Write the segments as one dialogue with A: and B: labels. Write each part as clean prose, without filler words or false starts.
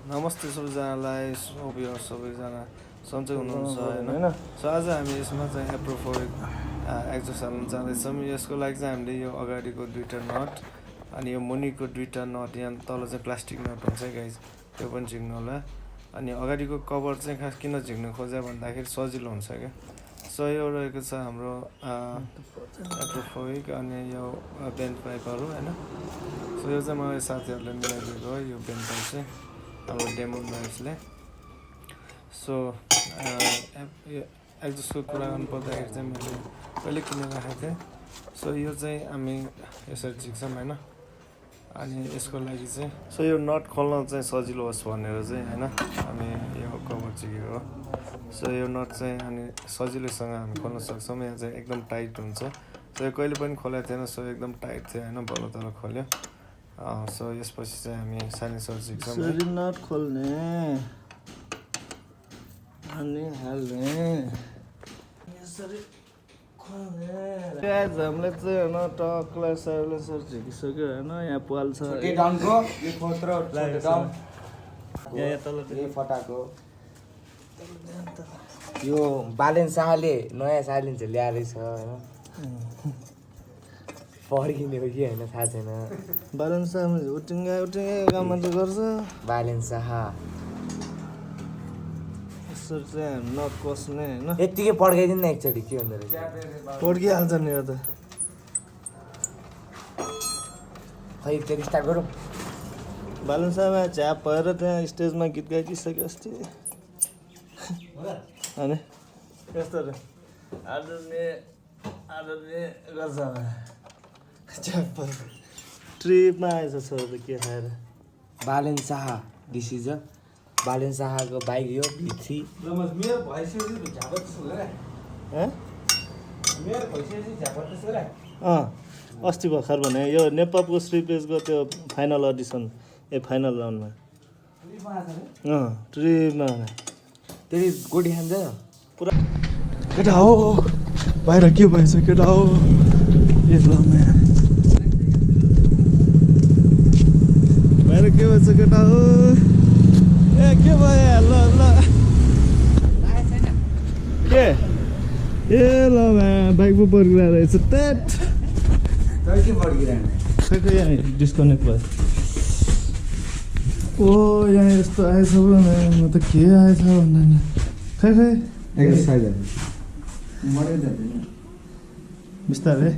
A: नमस्ते सबैजनालाई सबैजना सन्चै हुनुहुन्छ होइन सो आज हामी यसमा चाहिँ एप्रोफोबिक एक्जस्ट हाल्न जाँदैछौँ यसको लागि चाहिँ हामीले यो अगाडिको दुईवटा नट अनि यो मुनिको दुईवटा नट यहाँ तल चाहिँ प्लास्टिक नट हुन्छ गाइज त्यो पनि झिक्नु होला अनि अगाडिको कभर चाहिँ खास किन झिक्नु खोज्यो भन्दाखेरि सजिलो हुन्छ क्या सो यो रहेको छ हाम्रो एप्रोफोबिक अनि यो बेन्ड पाइपहरू होइन सो यो चाहिँ मलाई साथीहरूले मिलाइदिएको हो यो बेन्ड पाइप चाहिँ हाम्रो डेमो ब्याम्सले सो एक्जस्टको कुरा गर्नु पर्दाखेरि चाहिँ मैले कहिले किनेर राखेको थिएँ सो यो चाहिँ हामी यसरी झिक्छौँ होइन अनि यसको लागि चाहिँ सो यो नट खोल्न चाहिँ सजिलो होस् भनेर चाहिँ होइन हामी यो कभर झिकेको हो सो यो नट चाहिँ अनि सजिलैसँग हामी खोल्न सक्छौँ यहाँ चाहिँ एकदम टाइट हुन्छ सो यो कहिले पनि खोलेको थिएन सो एकदम टाइट थियो होइन बल्ल तल खोल्यो सो यसपछि चाहिँ हामी साइलेन्सर झिक्छौँ
B: नट खोल्ने अनि हाल्ने यसरी खोल्ने हामीलाई चाहिँ होइन टक्ला साइलेन्सर झिकिसक्यो होइन यहाँ पाल छ
C: फटाको यो बालेन शाहले नयाँ साइलेन्सर ल्याएर छ होइन फर्किने हो कि होइन थाहा छैन
B: बालेन शाह उटिङ्गा काम मात्रै गर्छ
C: बालेन शाह
B: यसरी चाहिँ हामी नट कस्ने होइन
C: यत्तिकै पड्काइदिनु न एकचोटि के हुँदो रहेछ
B: पड्किहाल्छ नि यो त
C: खै एकचोटि स्टार्ट गरौँ
B: बालेन शाहमा झ्याप भएर त्यहाँ स्टेजमा गीत गाइदिइसक्यो अस्ति अनि यस्तो आदरणीय गर्छ ट्रिपमा आएछ छोरा त के खाएर
C: Balen Shah this is a Balen शाहको बाइक यो V3
B: अस्ति भर्खर भने यो नेपालको श्रीपेजको त्यो फाइनल अडिसन फाइनल राउन्डमा ट्रिपमा
C: त्यही गोटी खान्छ
B: पुरा केटा हो बाहिर के भएछ केटा हो बाहिर के भएछ केटा हो ए के भयो ल के ए ल बाइक पो पर्किरहेको रहेछ त्यट खै यहाँ डिस्कनेक्ट भयो ओ यहाँ यस्तो आएछ भने म त के आएछ भन्दा नि खै बिस्तारै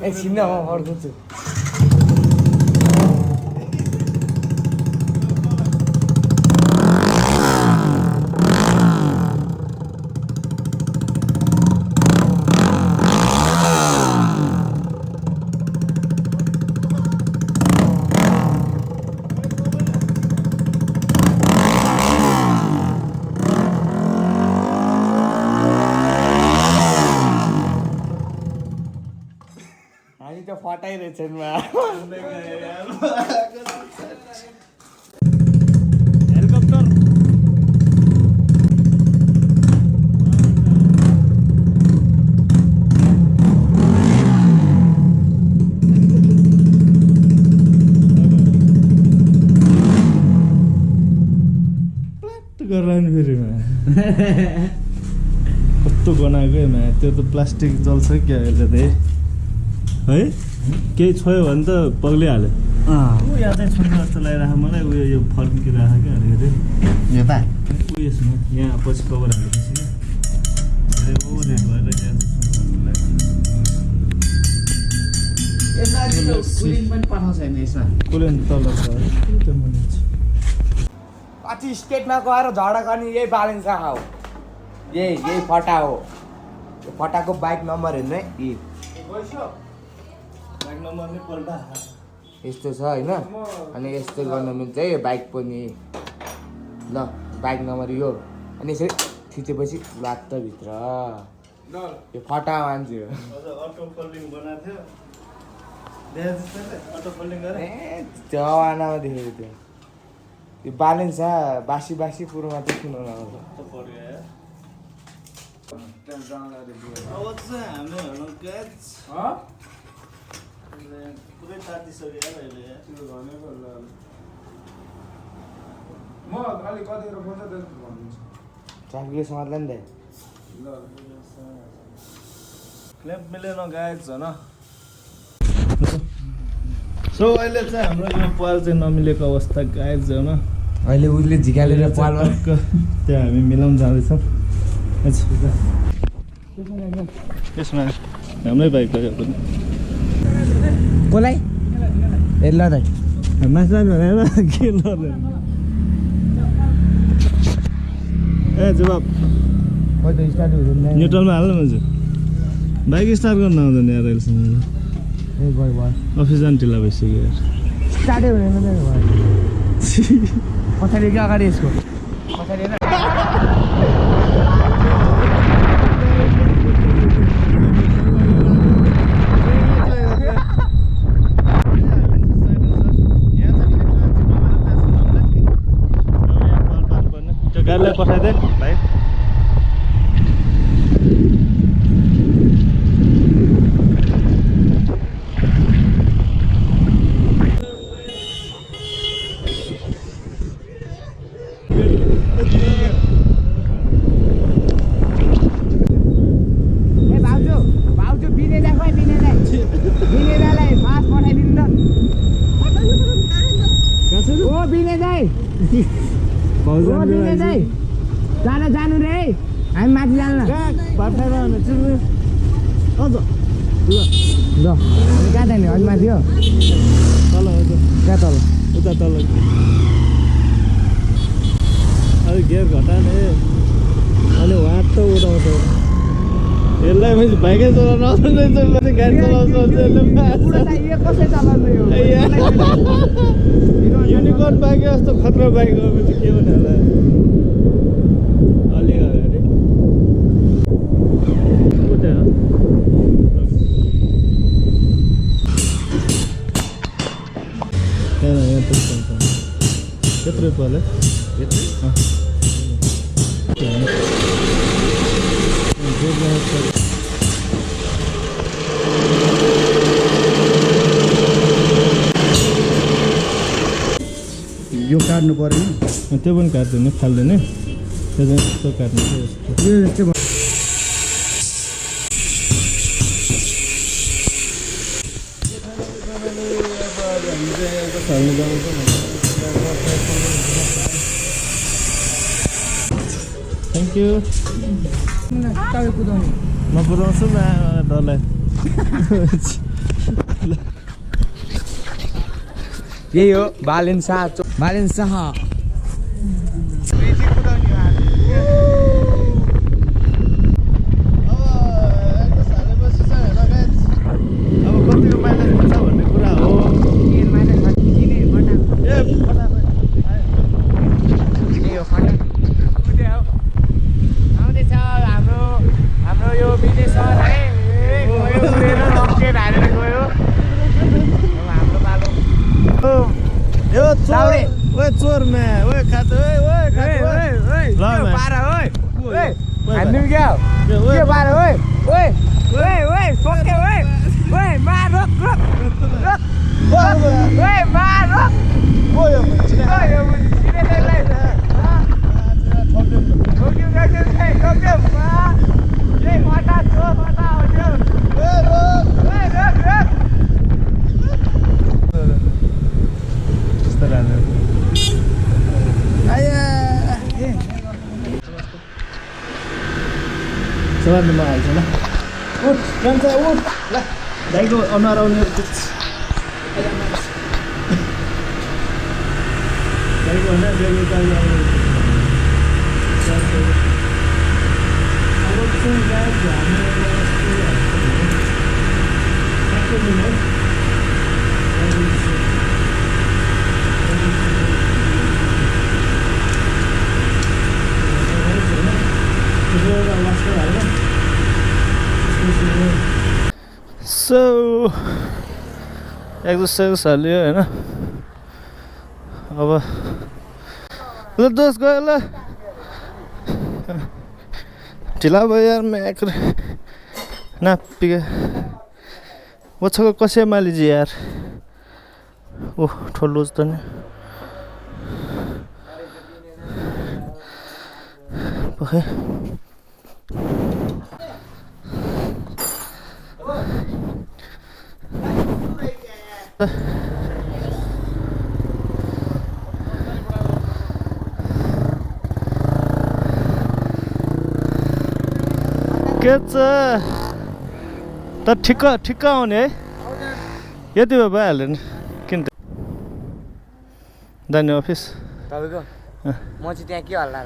C: एकछिन म अड्किन्छु फटाइरहेछ
B: हेलिकप्टर गरेर नि फेरि कस्तो बनाएको त्यो त प्लास्टिक जल्छ क्या यसले त है केही छोयो भने त पग्लिहाल्यो यहाँ चाहिँ छोड्नु जस्तो लागिरहेको मलाई उयो यो फर्किरहेको क्या अलिकति
C: यता
B: उयसमा यहाँ पछि कभर हालेपछि क्या ओभरहेड भएर कुलेन तल छ
C: पछि स्टेटमा गएर झडा गर्ने यही बालेन शाह हो यही फटा हो यो फटाको बाइक नम्बर हेर्नु है यस्तो छ होइन अनि यस्तो गर्न मिल्छ है यो बाइक पनि ल बाइक नम्बर यो अनि यसरी थिचेपछि लात्त भित्र यो फटा मान्छे हो जमानामा देखेको थियो यो बालेन शाह बासी पुरो मात्रै सुनाउनु आउँछ
A: त्यहाँ जाँदाखेरि
B: अब चाहिँ हामी हेर्नु गाइज पुरै तातिसक्यो यार अहिले
A: त्यो भनेको ल म अलि कतिखेर बन्छ त्यसो भनिदिन्छु
C: ट्राफिकले समात्ला नि त
A: ल
B: क्ल्याम्प मिलेन गाइज हैन सो अहिले चाहिँ हाम्रो यो पाल चाहिँ नमिलेको अवस्था गाइज हैन
C: अहिले उसले झिकालेर पालमा
B: त्यहाँ हामी मिलाउन जाँदैछौँ त्यसमा हाम्रै बाइक गयो पनि
C: कसलाई ए ल दाइ
B: मास्टर भनेर के लड्दैन ए जवाब
C: कहिले स्टार्ट हुँदैन
B: न्युट्रलमा हाल्नु मान्छे बाइक स्टार्ट गर्न आउँदैन यार अहिलेसम्म
C: ए गयो भयो
B: अफिस जानु ढिला भइसक्यो यार
C: स्टार्टै हुँदैन भयो पछाडि कि अगाडि यसको पछाडि
B: गाडीलाई पठाइदे भाइ
C: भाउजू बिनेलाई खोइ बिनेलाई फास्ट पठाइदिनु त ओ बिने दाइ जानु रे हामी माथि जानु ल कहाँ जाने अलि माथि हो
B: तल
C: कहाँ तल
B: उता तल अलिक गियर घटाने अनि वाट त उठाउँछ यसलाई मैले बाइकै चलाउनु आउँदैन गाडी चलाउँछ
C: कसै चलाउनु यो
B: युनिकर्न बाइक जस्तो खतरा बाइक हो भने के भने होला अलि अगाडि उता हो त्यत्रो पर्यो
C: यो काट्नु पर्यो
B: त्यो पनि काट्दैन फाल्दैन त्यो चाहिँ यस्तो काट्नु चाहिँ यस्तो थ्याङ्क यू
C: तपाईँ कुदाउने
B: म पुऱ्याउँछु न डरलाई
C: यही हो बालेन शाह
B: अब कतिको माइलेज हुन्छ भन्ने कुरा हो
C: आउँदैछ हाम्रो यो विदेश सर है गयो हाम्रो बालो
B: यो चोर ओए चोर मे ओए खात ओए खात ओए ल
C: पारा ओए हामी क्या के पारा ओए फोके ओए मार रोक ओए मार रोक
B: ओयो चलाउनुमा हाल्छ ल उठ जान्छ उठ ल दाइको अनुहार आउने दाइको होइन सो एक्सर्साइज हाल्यो होइन अब ल दोस्त गयो ल
A: ढिला भयो यार मैं ना पिके वो छको कसै मान लीजिए यार ओह ठोलो त नि ओके के छ त ठिक्क आउने है यति भए भइहाल्यो नि किन जाने अफिस
C: तपाईँको म चाहिँ त्यहाँ के हल्ला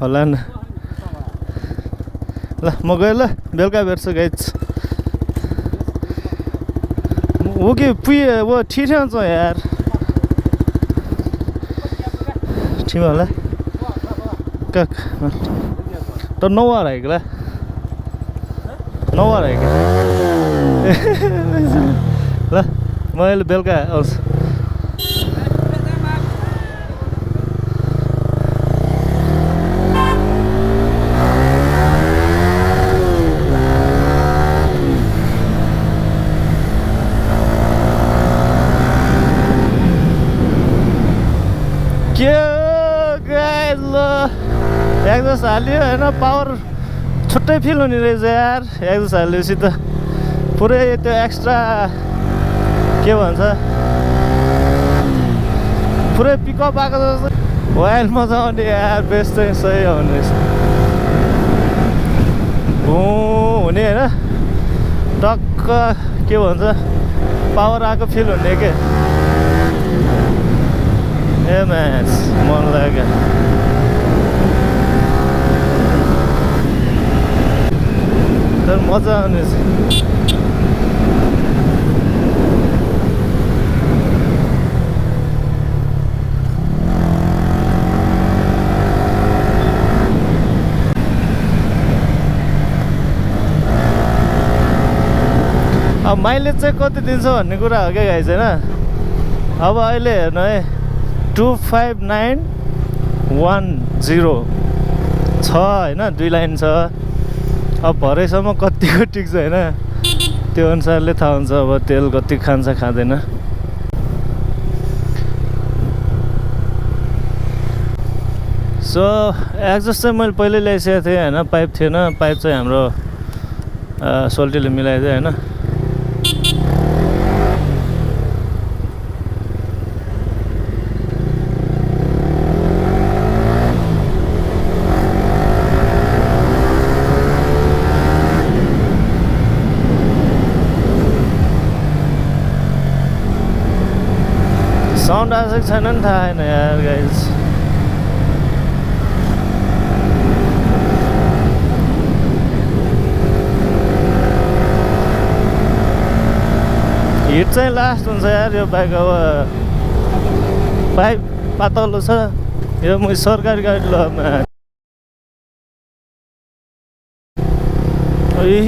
A: होला न ल म गएँ ल बेलुका भेट्छु गाइज वो कि पुगे वो ठिक छ यार ठिक होला कक त 9 आएको ल 9 आएको ल म अहिले बेलुका आउँछु के गाइस ल एक्जस्ट हाल्यो हैन पावर छुट्टै फिल हुने रहेछ यार एक्जस्ट हालेपछि त पुरै त्यो एक्स्ट्रा के भन्छ पुरै पिकअप आएको जस्तो वाइल मजा आउने यार बेस चाहिँ सही आउने रहेछ हुने होइन टक्क के भन्छ पावर आएको फिल हुने के ए म्याच मन लाग्यो तर मजा आउने अब माइलेज चाहिँ कति दिन्छ भन्ने कुरा हो क्या गाइस होइन अब अहिले हेर्नु है 25910 छ होइन 2 लाइन छ अब भरेसम्म कतिको टिक्छ होइन त्यो अनुसारले थाहा हुन्छ अब तेल कति खान्छ खाँदैन सो एक्जस्ट चाहिँ मैले पहिल्यै ल्याइसकेको थिएँ होइन पाइप थिएन पाइप चाहिँ हाम्रो सोल्टीले मिलाइदियो होइन साउन्ड आएको छैन नि थाहा छैन यार गाइज हिट चाहिँ लास्ट हुन्छ यार यो बाइक अब पाइप पातलो छ यो म सरकारी गाडी लगमा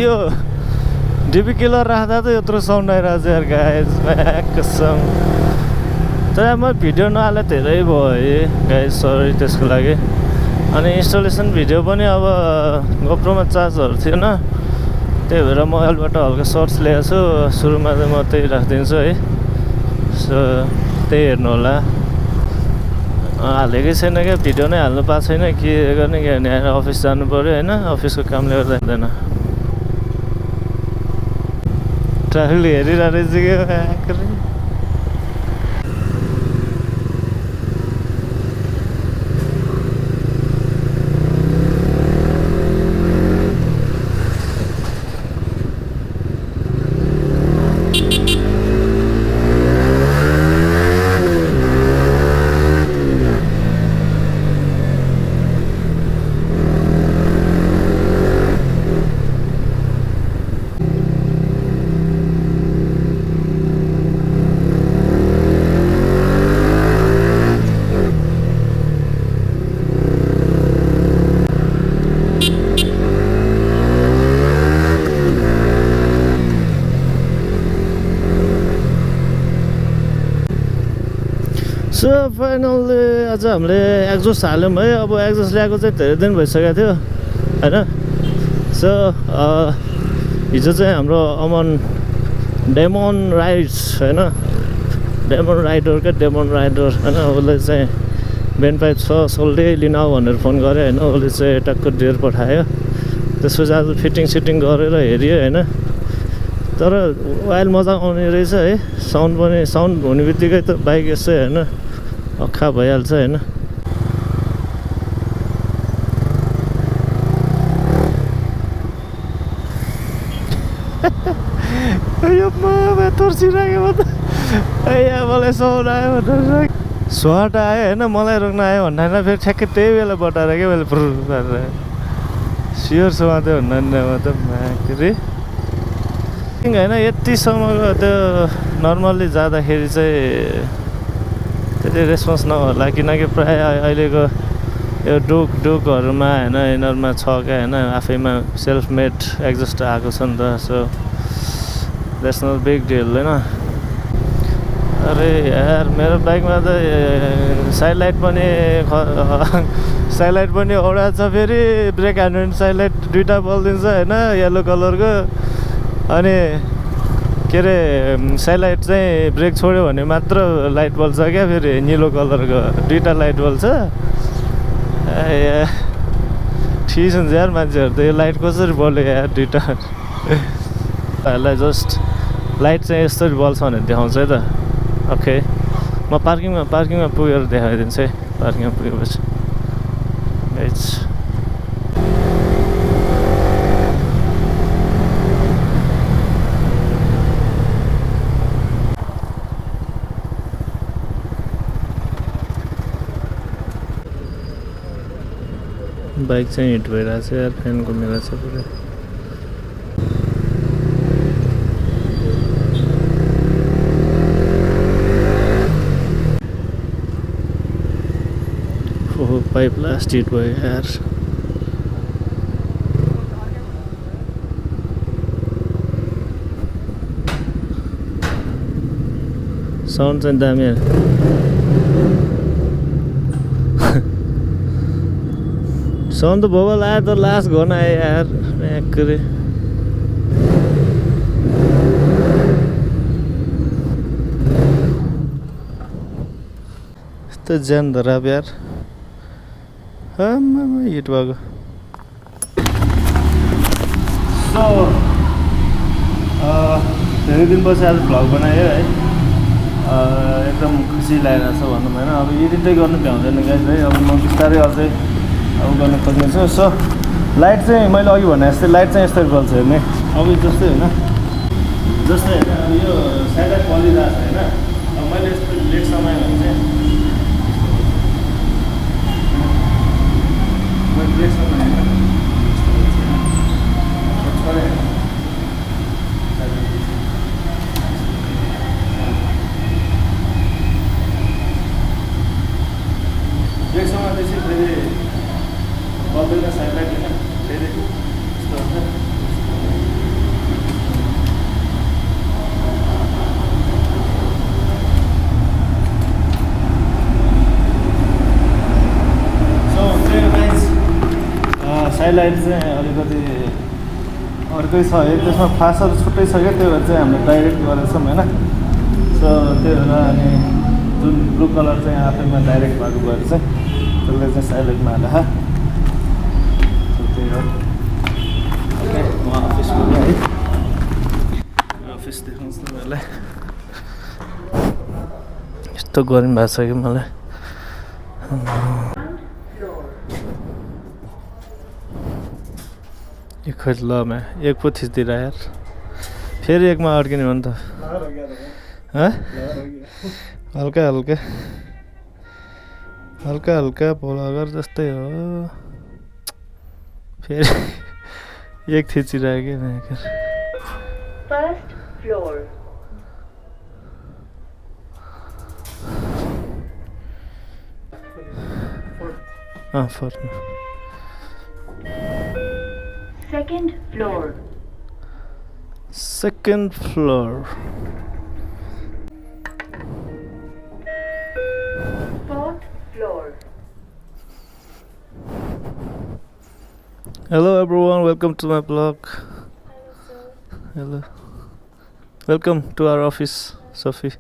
A: यो डिबी किलर राख्दा त यत्रो साउन्ड आइरहेको छ यार गाइज कसम तर म भिडियो नहाले धेरै भयो है गाइज सरी त्यसको लागि अनि इन्स्टलेसन भिडियो पनि अब गोप्रोमा चार्जहरू थिएन त्यही भएर मोबाइलबाट हल्का सर्ट्स ल्याएको छु सुरुमा चाहिँ म त्यही राखिदिन्छु है सो त्यही हेर्नु होला हालेकै छैन क्या भिडियो नै हाल्नु पाएको छैन के गर्ने के भने अफिस जानु पऱ्यो होइन अफिसको कामले गर्दा हुँदैन ट्राफिकले हेरिरहेको रहेछ के सो फाइनल्ली आज हामीले एक्जस्ट हाल्यौँ है अब एक्जस्ट ल्याएको चाहिँ धेरै दिन भइसकेको थियो होइन
B: सो हिजो चाहिँ हाम्रो अमन डेमन राइड्स होइन डेमन राइडर होइन उसले चाहिँ बेन्ड पाइप छ सोल्डै लिन आऊ भनेर फोन गऱ्यो होइन उसले चाहिँ टक्क डेयर पठायो त्यसपछि आज फिटिङ गरेर हेऱ्यो होइन तर वाइल मजा आउने रहेछ है साउन्ड हुने बित्तिकै त बाइक यसै होइन अक्खा भइहाल्छ होइन यो तर्सिराख्यो त मलाई सौर आयो भनेर स्वाट आयो होइन मलाई रोक्न आयो भन्दा फेरि ठ्याक्कै त्यही बेला बटाएर क्या मैले पुर पारेर स्योर सुहा त्यो भन्दा म त के अरे होइन यतिसम्मको त्यो नर्मल्ली जाँदाखेरि चाहिँ त्यति रेस्पोन्स नहोला किनकि प्रायः अहिलेको यो डुकहरूमा होइन यिनीहरूमा छ क्या होइन आफैमा सेल्फ मेड एक्जस्ट आएको छ नि त so that's not big deal होइन अरे यार मेरो बाइकमा त साइड लाइट पनि औडा छ फेरि ब्रेक हान्यो भने साइड लाइट दुइटा बल्दिन्छ होइन येल्लो कलरको अनि के अरे साइड लाइट चाहिँ ब्रेक छोड्यो भने मात्र लाइट बल्छ क्या फेरि निलो कलरको दुइटा लाइट बल्छ ठिक हुन्छ यार मान्छेहरू त यो लाइट कसरी बल्यो यार दुइटाहरूलाई जस्ट लाइट चाहिँ यस्तरी बल्छ भनेर देखाउँछ है त ओके म पार्किङमा पुगेर देखाइदिन्छु है पार्किङमा पुगेपछि गाइज बाइक चाहिँ हिट भइरहेको छ यार फ्यान घुमिरहेको छ पुरै ओहो पाइप लास्ट हिट भयो यार साउन्ड चाहिँ दामी साउन्ड त बबल आयो त लास्ट घन आयो यार एक्रे यस्तो ज्यान धराब यार हिट भएको सो धेरै दिनपछि आज भ्लग बनायो है एकदम खुसी लागिरहेको छ भनौँ होइन अब एडिटै गर्नु भ्याउँदैन गाइस है अब म बिस्तारै अझै अब गर्न खोज्नेछु सो लाइट चाहिँ मैले अघि भने जस्तै लाइट चाहिँ यस्तै बल्छ हेर्ने अब जस्तै होइन जस्तै होइन अब यो साइड बलिरहेको छ होइन अब मैले यस्तो लेट समय भने चाहिँ मैले लेट समय होइन ब्रेक समय त्यसै फेरि बल्दैन साइड लाइट होइन फेरि यस्तो हुन्छ सो त्यही गाइस साइड लाइट चाहिँ अलिकति अर्कै छ है त्यसमा फासहरू छुट्टै छ क्या त्यही भएर चाहिँ हामीले डाइरेक्ट गरेको छौँ होइन सो त्यही भएर अनि जुन ब्लू कलर चाहिँ आफैमा डाइरेक्ट भएको भएर चाहिँ त्यसले चाहिँ साइड लाइटमा हाल्दा त्यही हो ओके म अफिस पुगेँ है अफिस देखाउँछु तपाईँलाई यस्तो गर्मी भएको छ कि मलाई यो खोज ल मैं एक पो थिच्दिरह यार फेरि एकमा अड्किने हो नि त हल्का हल्का हल्का हल्का पोलागर जस्तै हो फेरि एक थिचिरहेको क्या
D: first floor
B: fourth
D: second floor
B: second floor
D: fourth floor
A: Hello everyone, welcome to my blog. Hello. Welcome to our office, Sophie.